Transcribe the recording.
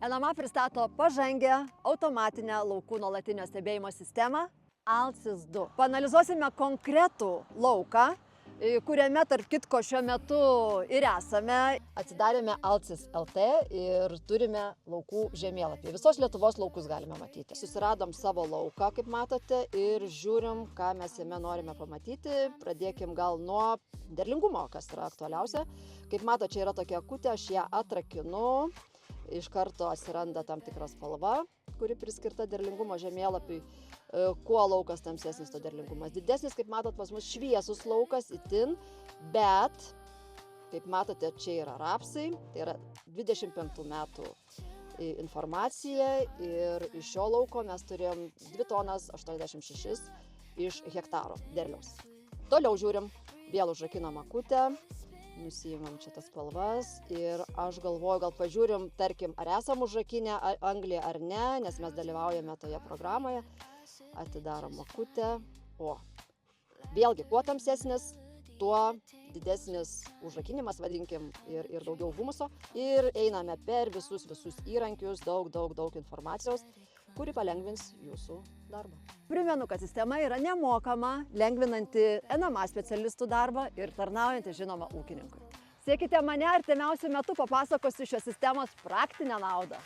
NMA pristato pažangę automatinę laukų nuolatinio stebėjimo sistemą Alcis 2. Paanalizuosime konkretų lauką, kuriame tarp kitko šiuo metu ir esame. Atsidarėme Alcis LT ir turime laukų žemėlapį. Visos Lietuvos laukus galime matyti. Susiradom savo lauką, kaip matote, ir žiūrim, ką mes jame norime pamatyti. Pradėkim gal nuo derlingumo, kas yra aktualiausia. Kaip matote, čia yra tokia akutė, aš ją atrakinu. Iš karto atsiranda tam tikra spalva, kuri priskirta derlingumo žemėlapiui. Kuo laukas tamsesnis, to derlingumas didesnis. Kaip matot, pas mus šviesus laukas itin, bet, kaip matote, čia yra rapsai, tai yra 25 metų informacija ir iš šio lauko mes turėjom 2 tonas 86 iš hektaro derliaus. Toliau žiūrim, vėl užrakinam akutę. Nusiimam čia tas spalvas ir aš galvoju, gal pažiūrim, tarkim, ar esam užrakinę anglį ar ne, nes mes dalyvaujame toje programoje. Atidarom akutę. O, vėlgi, kuo tamsesnis, tuo didesnis užrakinimas, vadinkim, ir daugiau humuso. Ir einame per visus įrankius, daug informacijos, kuri palengvins jūsų darbą. Primenu, kad sistema yra nemokama, lengvinanti NMA specialistų darbą ir tarnaujanti, žinoma, ūkininkui. Siekite mane artimiausiu metu, papasakosiu šios sistemos praktinę naudą.